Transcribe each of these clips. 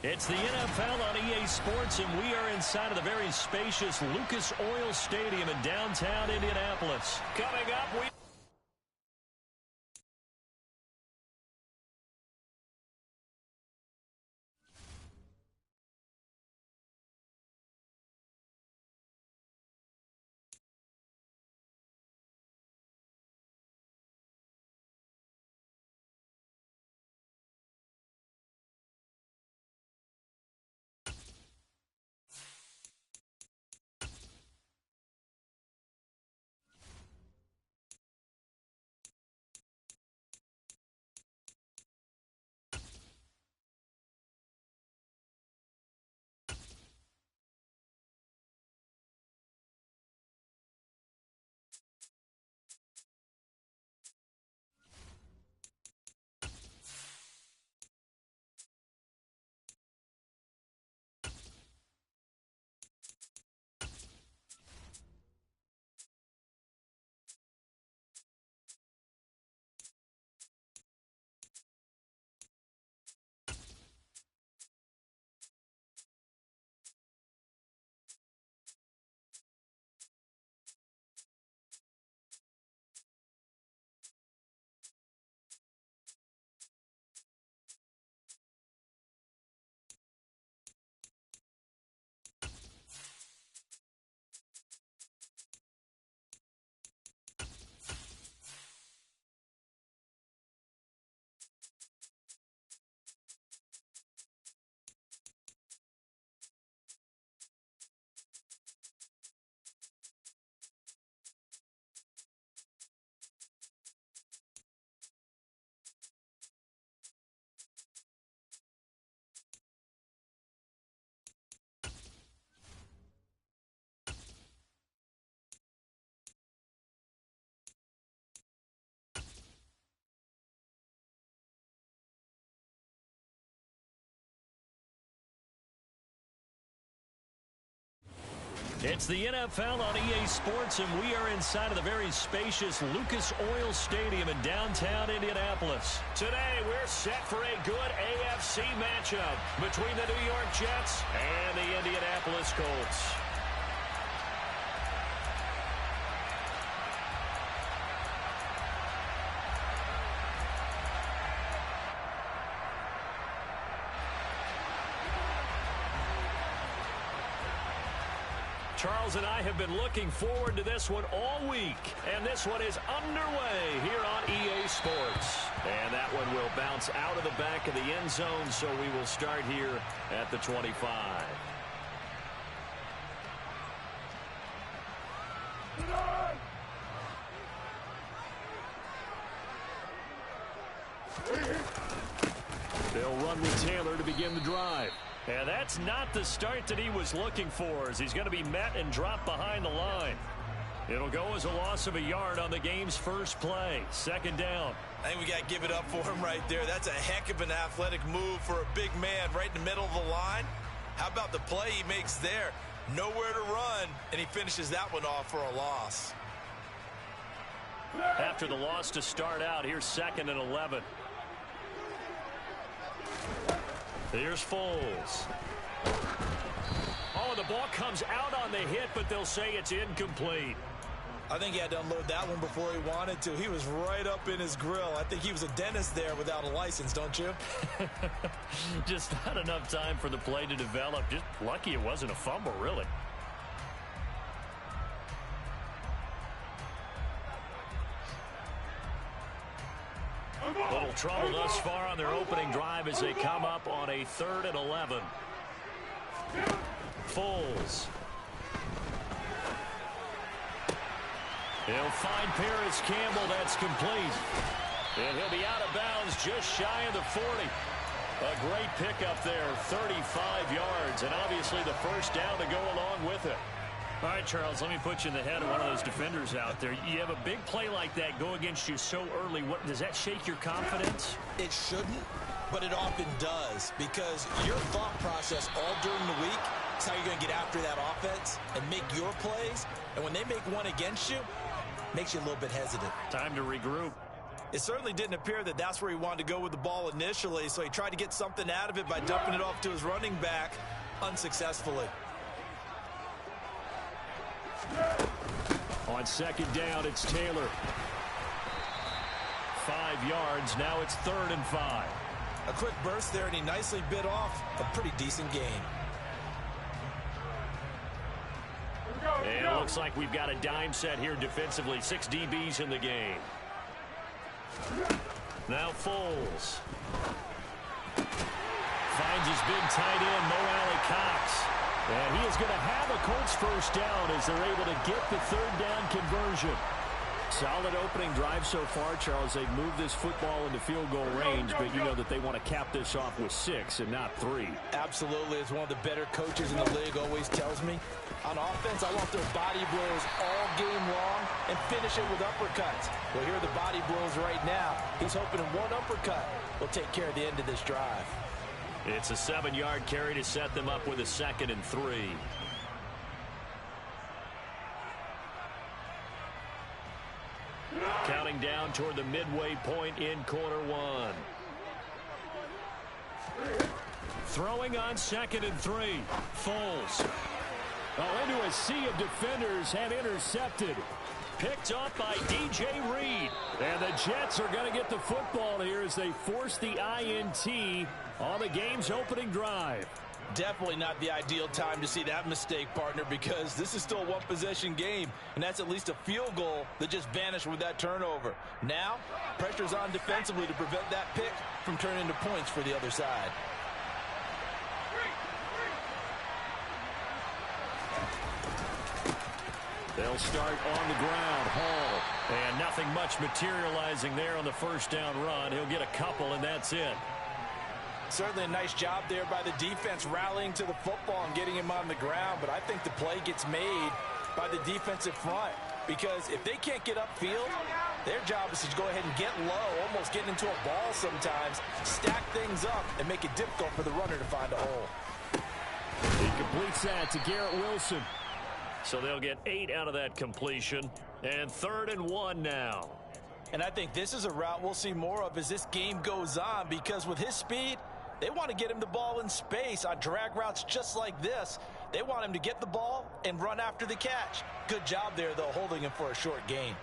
It's the NFL on EA Sports, and we are inside of the very spacious Lucas Oil Stadium in downtown Indianapolis. Coming up, it's the NFL on EA Sports, and we are inside of the very spacious Lucas Oil Stadium in downtown Indianapolis. Today, we're set for a good AFC matchup between the New York Jets and the Indianapolis Colts. Charles and I have been looking forward to this one all week, and this one is underway here on EA Sports. And that one will bounce out of the back of the end zone, so we will start here at the 25. They'll run with Taylor to begin the drive. And that's not the start that he was looking for, as he's going to be met and dropped behind the line. It'll go as a loss of a yard on the game's first play. Second down. I think we got to give it up for him right there. That's a heck of an athletic move for a big man right in the middle of the line. How about the play he makes there? Nowhere to run, and he finishes that one off for a loss. After the loss to start out, here's 2nd and 11. Here's Foles. Oh, the ball comes out on the hit, but they'll say it's incomplete. I think he had to unload that one before he wanted to. He was right up in his grill. I think he was a dentist there without a license, don't you? Just not enough time for the play to develop. Just lucky it wasn't a fumble, really. Little trouble thus far on their opening drive as they come up on a 3rd and 11. Foles. He'll find Paris Campbell. That's complete. And he'll be out of bounds just shy of the 40. A great pickup there, 35 yards, and obviously the first down to go along with it. All right, Charles, let me put you in the head of one of those defenders out there. You have a big play like that go against you so early. What does that shake your confidence? It shouldn't, but it often does, because your thought process all during the week is how you're going to get after that offense and make your plays. And when they make one against you, it makes you a little bit hesitant. Time to regroup. It certainly didn't appear that that's where he wanted to go with the ball initially, so he tried to get something out of it by dumping it off to his running back unsuccessfully. On second down, it's Taylor. 5 yards. Now it's 3rd and 5. A quick burst there, and he nicely bit off a pretty decent gain. And it looks like we've got a dime set here defensively. 6 DBs in the game. Now Foles. Finds his big tight end, Mo Alley Cox. And he is going to have a Colts first down as they're able to get the 3rd down conversion. Solid opening drive so far, Charles. They've moved this football into field goal range, but you know that they want to cap this off with 6 and not 3. Absolutely. As one of the better coaches in the league always tells me, on offense, I want their body blows all game long and finish it with uppercuts. Well, here are the body blows right now. He's hoping one uppercut will take care of the end of this drive. It's a 7-yard carry to set them up with a 2nd and 3. Counting down toward the midway point in quarter 1. Throwing on 2nd and 3. Foles. Oh, into a sea of defenders, and intercepted. Picked up by DJ Reed. And the Jets are going to get the football here as they force the INT on the game's opening drive. Definitely not the ideal time to see that mistake, partner, because this is still a one-possession game, and that's at least a field goal that just vanished with that turnover. Now, pressure's on defensively to prevent that pick from turning into points for the other side. They'll start on the ground. Hall. And nothing much materializing there on the first down run. He'll get a couple, and that's it. Certainly a nice job there by the defense rallying to the football and getting him on the ground, but I think the play gets made by the defensive front, because if they can't get upfield, their job is to go ahead and get low, almost getting into a ball sometimes, stack things up, and make it difficult for the runner to find a hole. He completes that to Garrett Wilson. So they'll get 8 out of that completion. And 3rd and 1 now. And I think this is a route we'll see more of as this game goes on, because with his speed, they want to get him the ball in space on drag routes just like this. They want him to get the ball and run after the catch. Good job there, though, holding him for a short gain.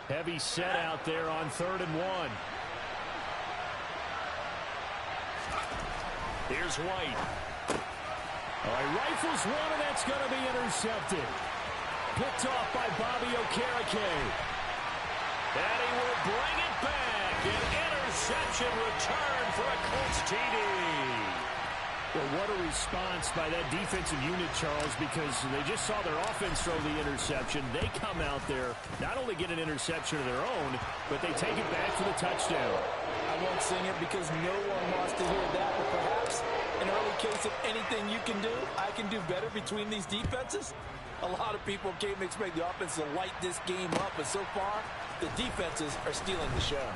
Heavy set out there on 3rd and 1. Here's White. Oh, he rifles one, and that's going to be intercepted. Picked off by Bobby Okereke. And he will bring it back. An interception return for a Colts TD. Well, what a response by that defensive unit, Charles, because they just saw their offense throw the interception. They come out there, not only get an interception of their own, but they take it back for the touchdown. I won't sing it because no one wants to hear that, but perhaps an early case of anything you can do, I can do better between these defenses. A lot of people came to expect the offense to light this game up, but so far, the defenses are stealing the show.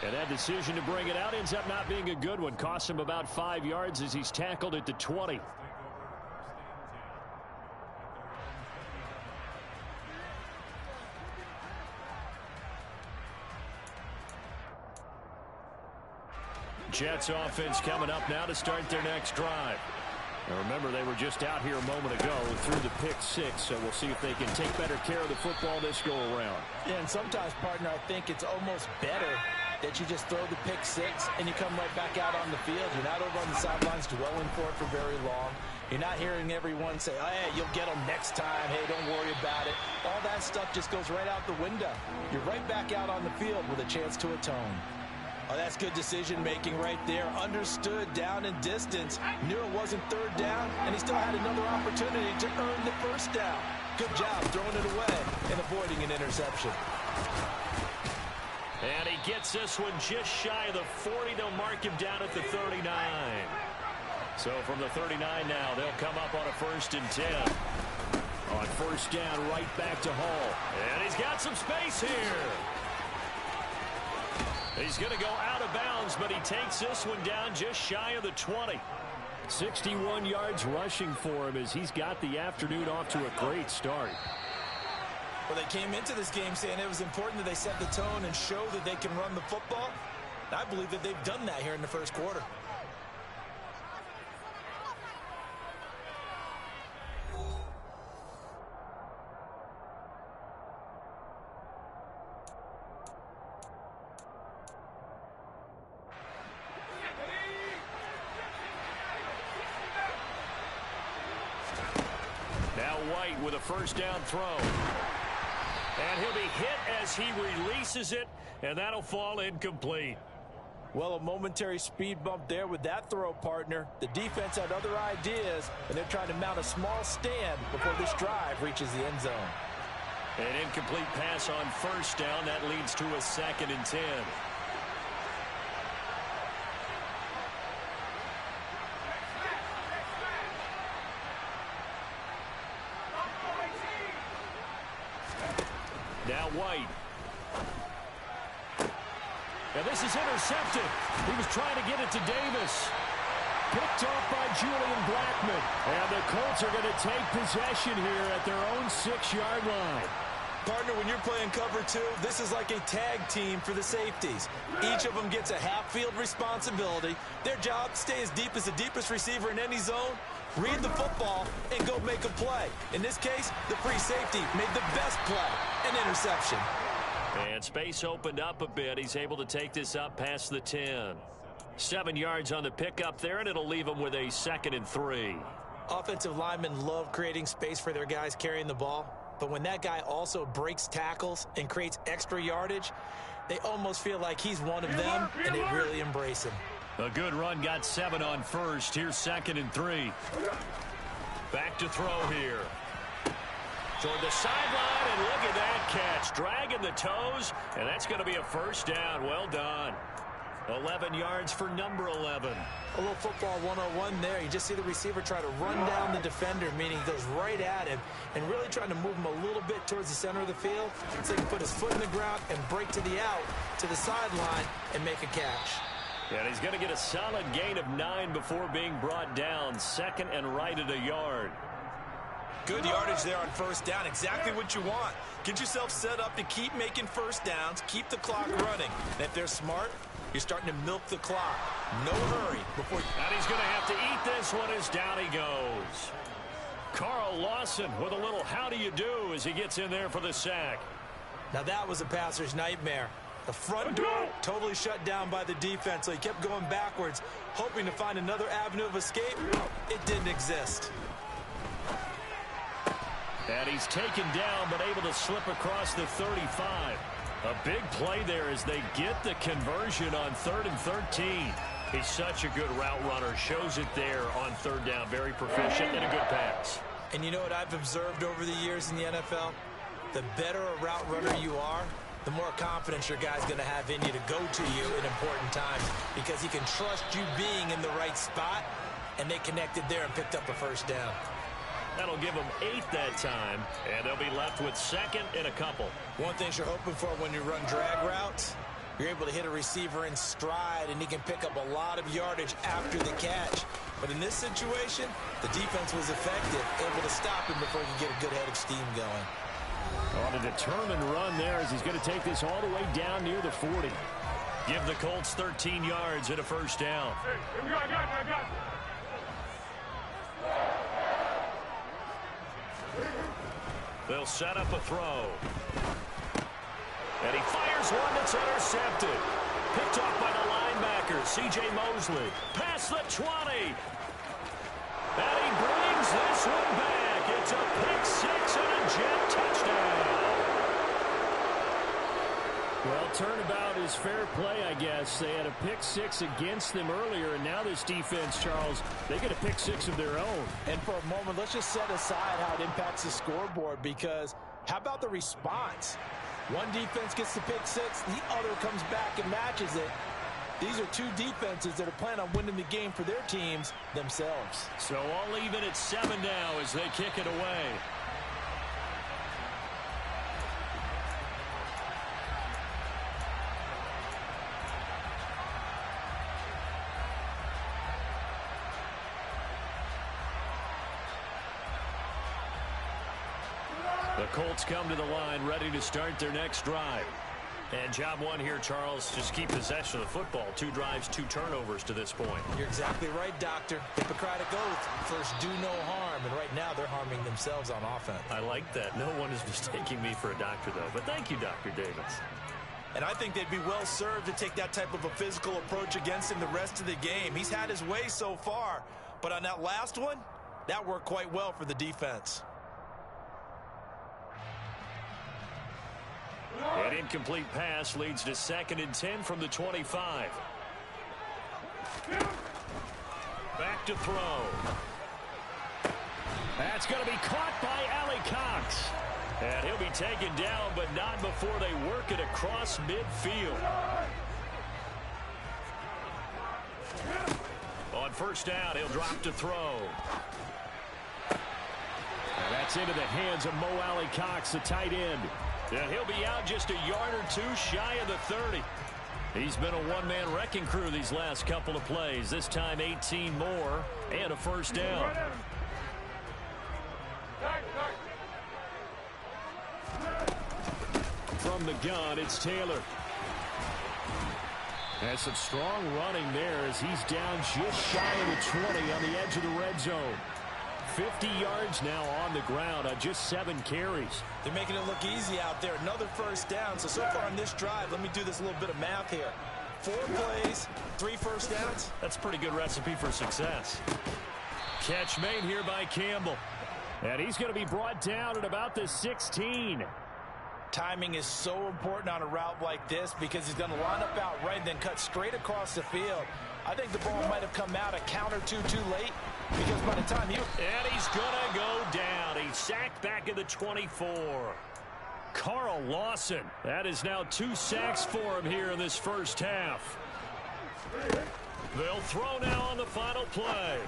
And that decision to bring it out ends up not being a good one. Costs him about 5 yards as he's tackled at the 20. Jets offense coming up now to start their next drive. Now remember, they were just out here a moment ago through the pick 6, so we'll see if they can take better care of the football this go around. Yeah, and sometimes, partner, I think it's almost better that you just throw the pick 6 and you come right back out on the field. You're not over on the sidelines dwelling for it for very long. You're not hearing everyone say, oh, hey, you'll get them next time. Hey, don't worry about it. All that stuff just goes right out the window. You're right back out on the field with a chance to atone. Oh, that's good decision-making right there. Understood down and distance. Knew it wasn't 3rd down, and he still had another opportunity to earn the first down. Good job throwing it away and avoiding an interception. And he gets this one just shy of the 40. They'll mark him down at the 39. So from the 39 now, they'll come up on a 1st and 10. On 1st down, right back to Hall. And he's got some space here. He's going to go out of bounds, but he takes this one down just shy of the 20. 61 yards rushing for him as he's got the afternoon off to a great start. Well, they came into this game saying it was important that they set the tone and show that they can run the football. I believe that they've done that here in the first quarter. Now White with a first down throw. And he'll be hit as he releases it, and that'll fall incomplete. Well, a momentary speed bump there with that throw, partner. The defense had other ideas, and they're trying to mount a small stand before this drive reaches the end zone. An incomplete pass on first down. That leads to a 2nd and 10. Now White. And this is intercepted. He was trying to get it to Davis. Picked off by Julian Blackman. And the Colts are going to take possession here at their own 6-yard line. Partner, when you're playing cover 2, this is like a tag team for the safeties. Each of them gets a half-field responsibility. Their job, stay as deep as the deepest receiver in any zone, read the football, and go make a play. In this case, the free safety made the best play, an interception. And space opened up a bit. He's able to take this up past the 10. 7 yards on the pickup there, and it'll leave him with a 2nd and 3. Offensive linemen love creating space for their guys carrying the ball. But when that guy also breaks tackles and creates extra yardage, they almost feel like he's one of them, and they really embrace him. A good run, got 7 on first. Here's 2nd and 3. Back to throw here. Toward the sideline, and look at that catch. Dragging the toes, and that's going to be a first down. Well done. 11 yards for number 11. A little football 101 there. You just see the receiver try to run down the defender, meaning he goes right at him, and really trying to move him a little bit towards the center of the field so he can put his foot in the ground and break to the out, to the sideline, and make a catch. And he's going to get a solid gain of 9 before being brought down. 2nd and right at a yard. Good yardage there on first down. Exactly what you want. Get yourself set up to keep making first downs, keep the clock running. And if they're smart, you're starting to milk the clock. No hurry before. And he's going to have to eat this one as down he goes. Carl Lawson with a little how do you do as he gets in there for the sack. Now that was a passer's nightmare. The front door totally shut down by the defense, so he kept going backwards, hoping to find another avenue of escape. It didn't exist. And he's taken down, but able to slip across the 35. A big play there as they get the conversion on 3rd and 13. He's such a good route runner. Shows it there on 3rd down. Very proficient and a good pass. And you know what I've observed over the years in the NFL? The better a route runner you are, the more confidence your guy's going to have in you to go to you in important times because he can trust you being in the right spot, and they connected there and picked up a first down. That'll give them 8 that time, and they'll be left with 2nd and a couple. One thing you're hoping for when you run drag routes, you're able to hit a receiver in stride, and he can pick up a lot of yardage after the catch. But in this situation, the defense was effective, able to stop him before he could get a good head of steam going. On a determined run there as he's going to take this all the way down near the 40. Give the Colts 13 yards and a first down. Hey, here we go, I got it. They'll set up a throw. And he fires one that's intercepted. Picked off by the linebacker, C.J. Mosley. Past the 20. And he brings this one back. It's a pick 6 and a jet touchdown. Well, turnabout is fair play, I guess. They had a pick 6 against them earlier, and now this defense, Charles, they get a pick 6 of their own. And for a moment, let's just set aside how it impacts the scoreboard, because how about the response? One defense gets the pick 6, the other comes back and matches it. These are two defenses that are planning on winning the game for their teams themselves. So all even at 7 now as they kick it away. The Colts come to the line ready to start their next drive. And job one here, Charles, just keep possession of the football. 2 drives, 2 turnovers to this point. You're exactly right, Doctor. Hippocratic oath. First, do no harm. And right now, they're harming themselves on offense. I like that. No one is mistaking me for a doctor, though. But thank you, Dr. Davis. And I think they'd be well served to take that type of a physical approach against him the rest of the game. He's had his way so far. But on that last one, that worked quite well for the defense. An incomplete pass leads to 2nd and 10 from the 25. Back to throw. That's going to be caught by Allie Cox. And he'll be taken down, but not before they work it across midfield. On first down, he'll drop to throw. And that's into the hands of Mo Allie Cox, the tight end. And he'll be out just a yard or 2 shy of the 30. He's been a one-man wrecking crew these last couple of plays. This time 18 more and a first down. From the gun, it's Taylor. Has some strong running there as he's down just shy of the 20 on the edge of the red zone. 50 yards now on the ground on just 7 carries. They're making it look easy out there. Another first down. So far on this drive, let me do this little bit of math here. 4 plays, 3 first downs. That's a pretty good recipe for success. Catch made here by Campbell. And he's going to be brought down at about the 16. Timing is so important on a route like this because he's going to line up out right and then cut straight across the field. I think the ball might have come out a count or 2 too late because by the time he... And he's going to go down. He's sacked back at the 24. Carl Lawson. That is now 2 sacks for him here in this first half. They'll throw now on the final play.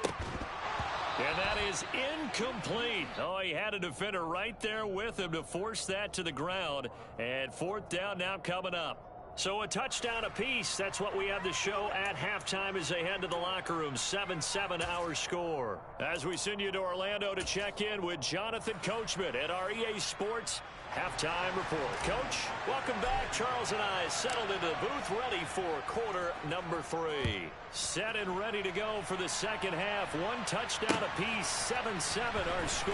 And that is incomplete. Oh, he had a defender right there with him to force that to the ground. And 4th down now coming up. So a touchdown apiece. That's what we have to show at halftime as they head to the locker room. 7-7 our score. As we send you to Orlando to check in with Jonathan Coachman at our EA Sports Halftime Report. Coach, welcome back. Charles and I settled into the booth ready for quarter number 3. Set and ready to go for the second half. 1 touchdown apiece. 7-7 our score.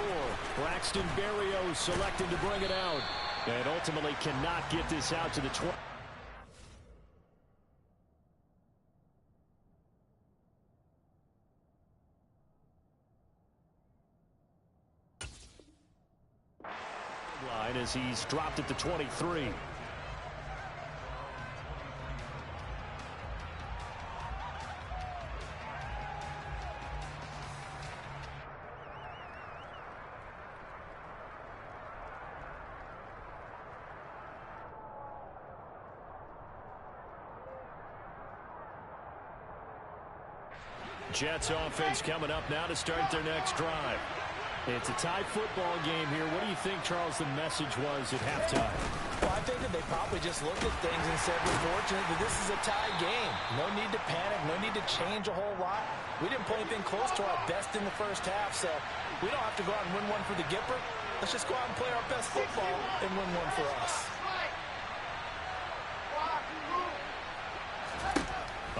Braxton Berrios selected to bring it out. And ultimately cannot get this out to the 20. As he's dropped at the 23. Jets offense coming up now to start their next drive. It's a tie football game here. What do you think, Charles, the message was at halftime? Well, I think that they probably just looked at things and said, we're fortunate that this is a tie game. No need to panic. No need to change a whole lot. We didn't play anything close to our best in the first half, so we don't have to go out and win one for the Gipper. Let's just go out and play our best football and win one for us.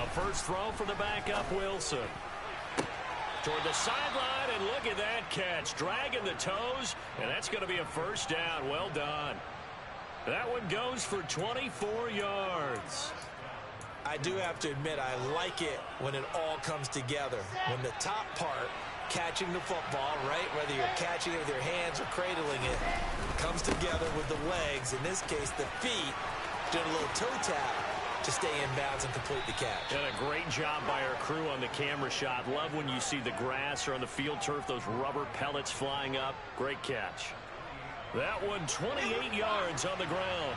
A first throw for the backup, Wilson. Toward the sideline, and look at that catch. Dragging the toes, and that's going to be a first down. Well done. That one goes for 24 yards. I do have to admit, I like it when it all comes together. When the top part, catching the football, right, whether you're catching it with your hands or cradling it, comes together with the legs, in this case the feet, doing a little toe tap to stay in bounds and complete the catch. And a great job by our crew on the camera shot. Love when you see the grass or on the field turf, those rubber pellets flying up. Great catch. That one 28 yards on the ground.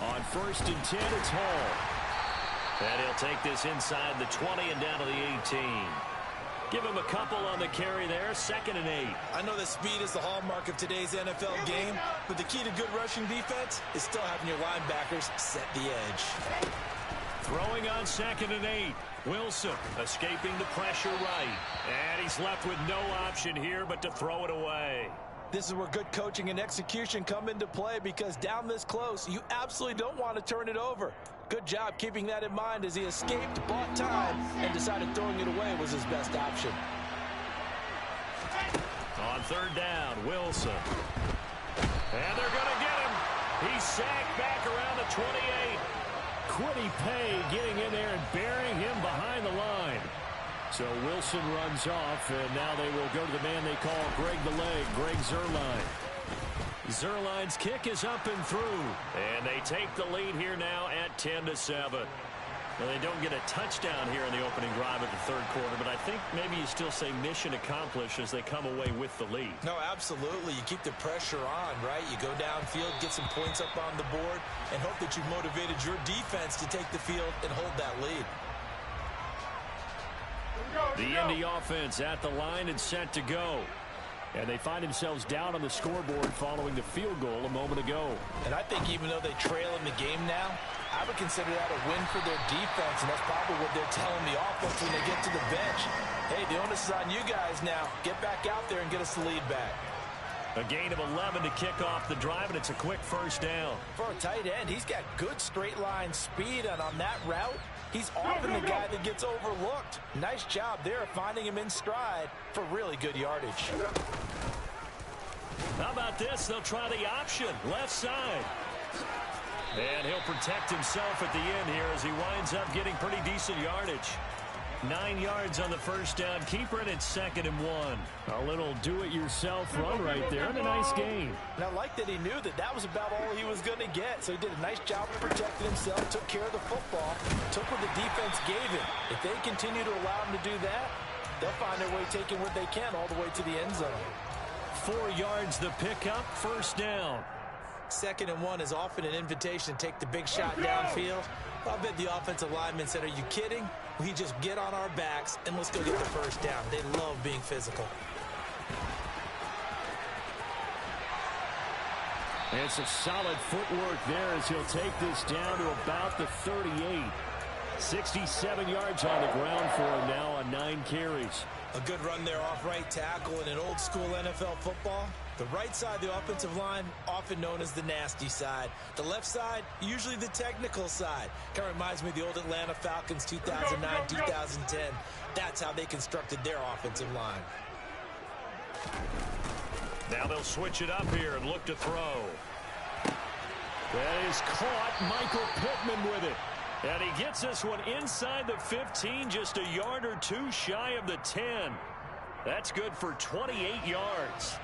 On 1st and 10, it's Hall. And he'll take this inside the 20 and down to the 18. Give him a couple on the carry there. 2nd and 8. I know that speed is the hallmark of today's NFL game, but the key to good rushing defense is still having your linebackers set the edge. Throwing on 2nd and 8. Wilson escaping the pressure right. And he's left with no option here but to throw it away. This is where good coaching and execution come into play, because down this close, you absolutely don't want to turn it over. Good job keeping that in mind as he escaped, bought time, and decided throwing it away was his best option. On third down, Wilson. And they're going to get him. He's sacked back around the 28. Quiddy Pay getting in there and burying him behind the line. So Wilson runs off, and now they will go to the man they call Greg the Leg, Greg Zuerlein. Zuerlein's kick is up and through, and they take the lead here now at 10-7. Well, they don't get a touchdown here in the opening drive of the third quarter, but I think maybe you still say mission accomplished as they come away with the lead. No, absolutely. You keep the pressure on, right? You go downfield, get some points up on the board, and hope that you've motivated your defense to take the field and hold that lead. The Indy offense at the line and set to go. And they find themselves down on the scoreboard following the field goal a moment ago. And I think even though they trail in the game now, I would consider that a win for their defense, and that's probably what they're telling the offense when they get to the bench. Hey, the onus is on you guys now. Get back out there and get us the lead back. A gain of 11 to kick off the drive, and it's a quick first down. For a tight end, he's got good straight line speed, and on that route, he's often the guy that gets overlooked. Nice job there finding him in stride for really good yardage. How about this? They'll try the option, left side. And he'll protect himself at the end here as he winds up getting pretty decent yardage. 9 yards on the first down. Keeper, and it's 2nd and 1. A little do-it-yourself run right there, and a nice gain. And I like that he knew that that was about all he was going to get. So he did a nice job of protecting himself, took care of the football, took what the defense gave him. If they continue to allow him to do that, they'll find their way taking what they can all the way to the end zone. 4 yards the pickup, first down. 2nd and 1 is often an invitation to take the big shot downfield. I bet the offensive lineman said, are you kidding? We just get on our backs and let's go get the first down. They love being physical. And some solid footwork there as he'll take this down to about the 38. 67 yards on the ground for him now on 9 carries. A good run there off right tackle. In an old school NFL football, the right side of the offensive line, often known as the nasty side. The left side, usually the technical side. Kind of reminds me of the old Atlanta Falcons 2009, 2010. That's how they constructed their offensive line. Now they'll switch it up here and look to throw. That is caught. Michael Pittman with it. And he gets this one inside the 15, just a yard or two shy of the 10. That's good for 28 yards.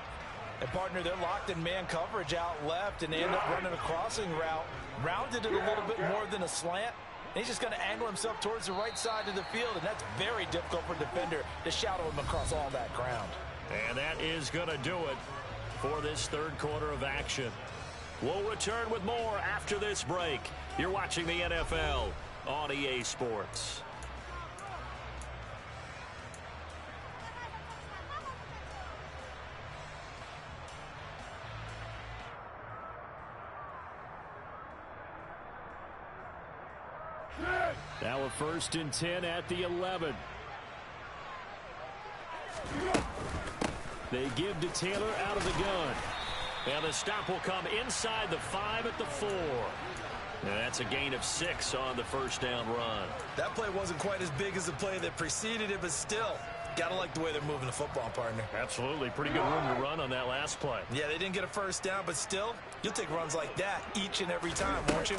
And, partner, they're locked in man coverage out left, and they end up running a crossing route. Rounded it a little bit more than a slant. And he's just going to angle himself towards the right side of the field, and that's very difficult for a defender to shadow him across all that ground. And that is going to do it for this third quarter of action. We'll return with more after this break. You're watching the NFL on EA Sports. Now a 1st and 10 at the 11. They give to Taylor out of the gun. And the stop will come inside the 5 at the 4. And that's a gain of 6 on the first down run. That play wasn't quite as big as the play that preceded it, but still, gotta like the way they're moving the football, partner. Absolutely. Pretty good room to run on that last play. Yeah, they didn't get a first down, but still, you'll take runs like that each and every time, won't you?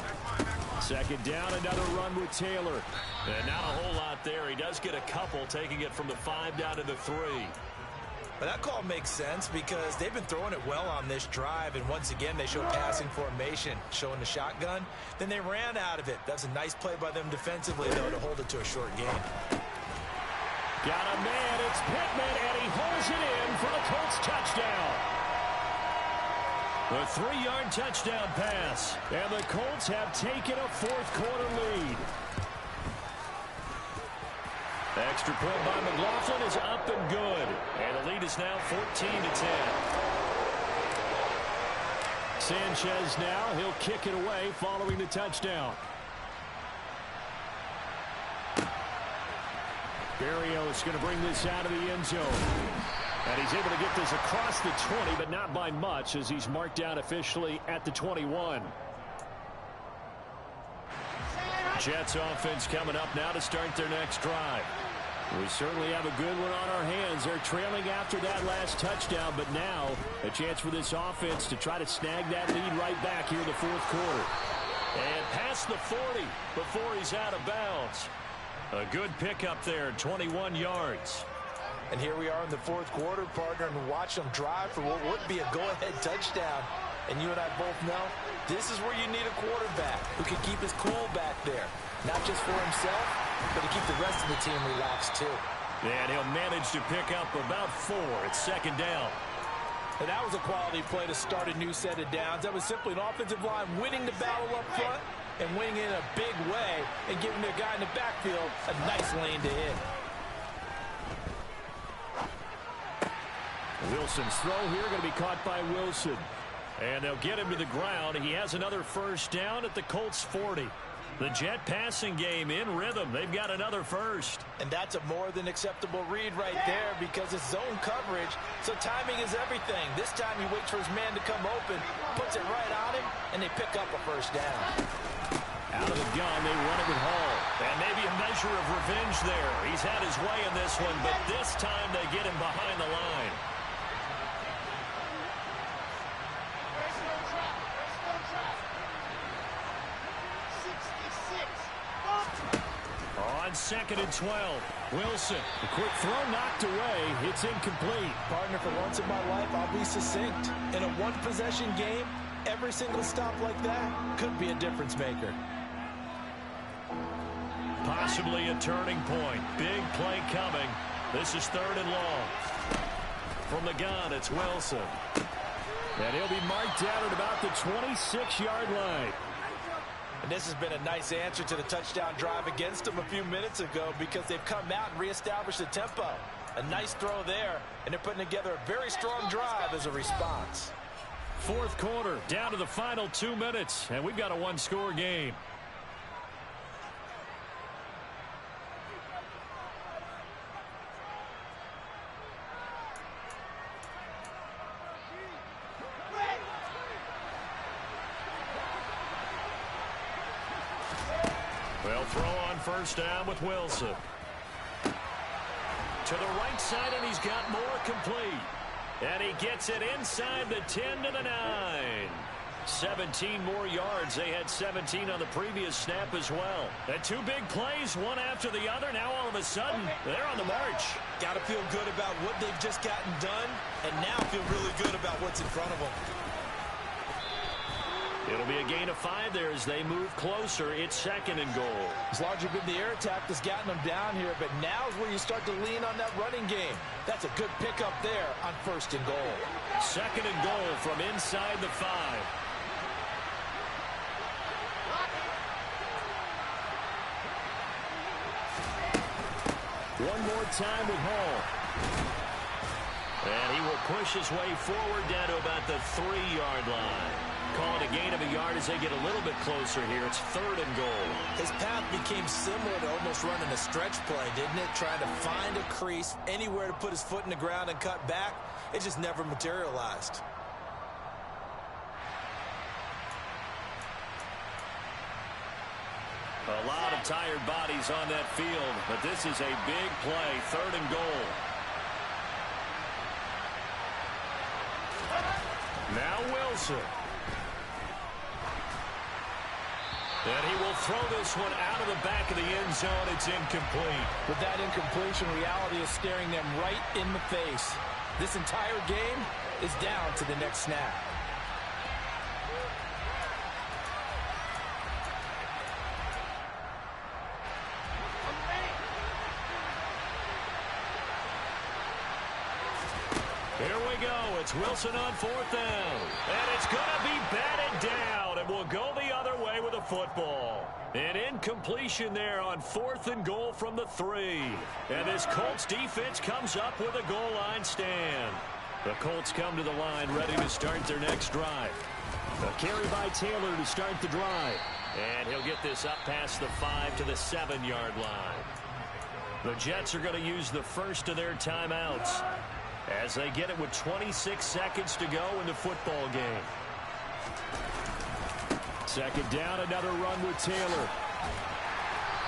2nd down, another run with Taylor. And not a whole lot there. He does get a couple, taking it from the 5 down to the 3. But that call makes sense because they've been throwing it well on this drive, and once again they show passing formation, showing the shotgun. Then they ran out of it. That's a nice play by them defensively, though, to hold it to a short gain. Got a man, it's Pittman, and he holds it in for the Colts touchdown. The 3-yard touchdown pass, and the Colts have taken a fourth quarter lead. Extra point by McLaughlin is up and good. And the lead is now 14-10. Sanchez now, he'll kick it away following the touchdown. Berrios going to bring this out of the end zone. And he's able to get this across the 20, but not by much as he's marked down officially at the 21. Jets offense coming up now to start their next drive. We certainly have a good one on our hands. They're trailing after that last touchdown, but now a chance for this offense to try to snag that lead right back here in the fourth quarter. And past the 40 before he's out of bounds. A good pickup there, 21 yards. And here we are in the fourth quarter, partner, and watch them drive for what would be a go-ahead touchdown. And you and I both know this is where you need a quarterback who can keep his cool back there. Not just for himself, but to keep the rest of the team relaxed too. And he'll manage to pick up about 4. It's second down. And that was a quality play to start a new set of downs. That was simply an offensive line winning the battle up front and winning in a big way and giving their guy in the backfield a nice lane to hit. Wilson's throw here going to be caught by Wilson. And they'll get him to the ground. He has another first down at the Colts 40. The Jet passing game in rhythm. They've got another first. And that's a more than acceptable read right there because it's zone coverage, so timing is everything. This time he waits for his man to come open, puts it right on him, and they pick up a first down. Out of the gun, they run it with Hall. And maybe a measure of revenge there. He's had his way in this one, but this time they get him behind the line. On 2nd and 12, Wilson. The quick throw knocked away. It's incomplete. Partner, for once in my life, I'll be succinct. In a one-possession game, every single stop like that could be a difference maker. Possibly a turning point. Big play coming. This is 3rd and long. From the gun, it's Wilson. And he'll be marked down at about the 26-yard line. And this has been a nice answer to the touchdown drive against them a few minutes ago because they've come out and reestablished the tempo. A nice throw there, and they're putting together a very strong drive as a response. Fourth quarter, down to the final 2 minutes, and we've got a one-score game. They'll throw on first down with Wilson. To the right side, and he's got more complete. And he gets it inside the 10 to the 9. 17 more yards. They had 17 on the previous snap as well. And 2 big plays, one after the other. Now all of a sudden, they're on the march. Got to feel good about what they've just gotten done, and now feel really good about what's in front of them. It'll be a gain of 5 there as they move closer. It's 2nd and goal. It's largely been the air attack that's gotten them down here, but now is where you start to lean on that running game. That's a good pickup there on 1st and goal. 2nd and goal from inside the 5. One more time with Hall. And he will push his way forward down to about the 3-yard line. Call it a gain of a yard as they get a little bit closer here. It's 3rd and goal. His path became similar to almost running a stretch play, didn't it? Trying to find a crease, anywhere to put his foot in the ground and cut back. It just never materialized. A lot of tired bodies on that field, but this is a big play. 3rd and goal. Now Wilson. And he will throw this one out of the back of the end zone. It's incomplete. With that incompletion, reality is staring them right in the face. This entire game is down to the next snap. Here we go. It's Wilson on 4th down. And it's going to be batted down. And will go the other way with a football. An incompletion there on 4th and goal from the 3. And this Colts defense comes up with a goal line stand. The Colts come to the line ready to start their next drive. A carry by Taylor to start the drive. And he'll get this up past the 5 to the 7-yard line. The Jets are going to use the first of their timeouts as they get it with 26 seconds to go in the football game. Second down, another run with Taylor.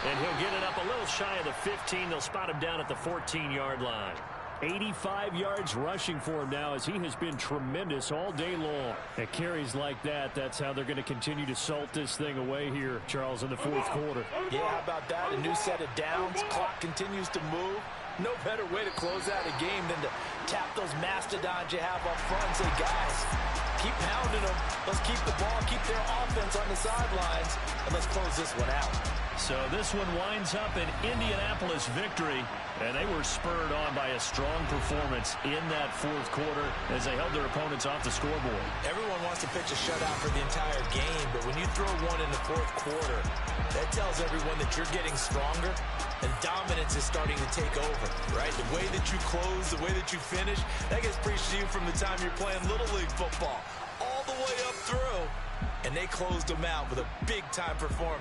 And he'll get it up a little shy of the 15. They'll spot him down at the 14-yard line. 85 yards rushing for him now as he has been tremendous all day long. At carries like that, that's how they're going to continue to salt this thing away here, Charles, in the fourth quarter. Yeah, how about that? A new set of downs. Clock continues to move. No better way to close out a game than to tap those mastodons you have up front and say, guys, keep pounding them. Let's keep the ball, keep their offense on the sidelines, and let's close this one out. So this one winds up an Indianapolis victory, and they were spurred on by a strong performance in that fourth quarter as they held their opponents off the scoreboard. Everyone wants to pitch a shutout for the entire game, but when you throw one in the fourth quarter, that tells everyone that you're getting stronger and dominance is starting to take over, right? The way that you close, the way that you finish, that gets preached to you from the time you're playing Little League football all the way up through, and they closed them out with a big-time performance.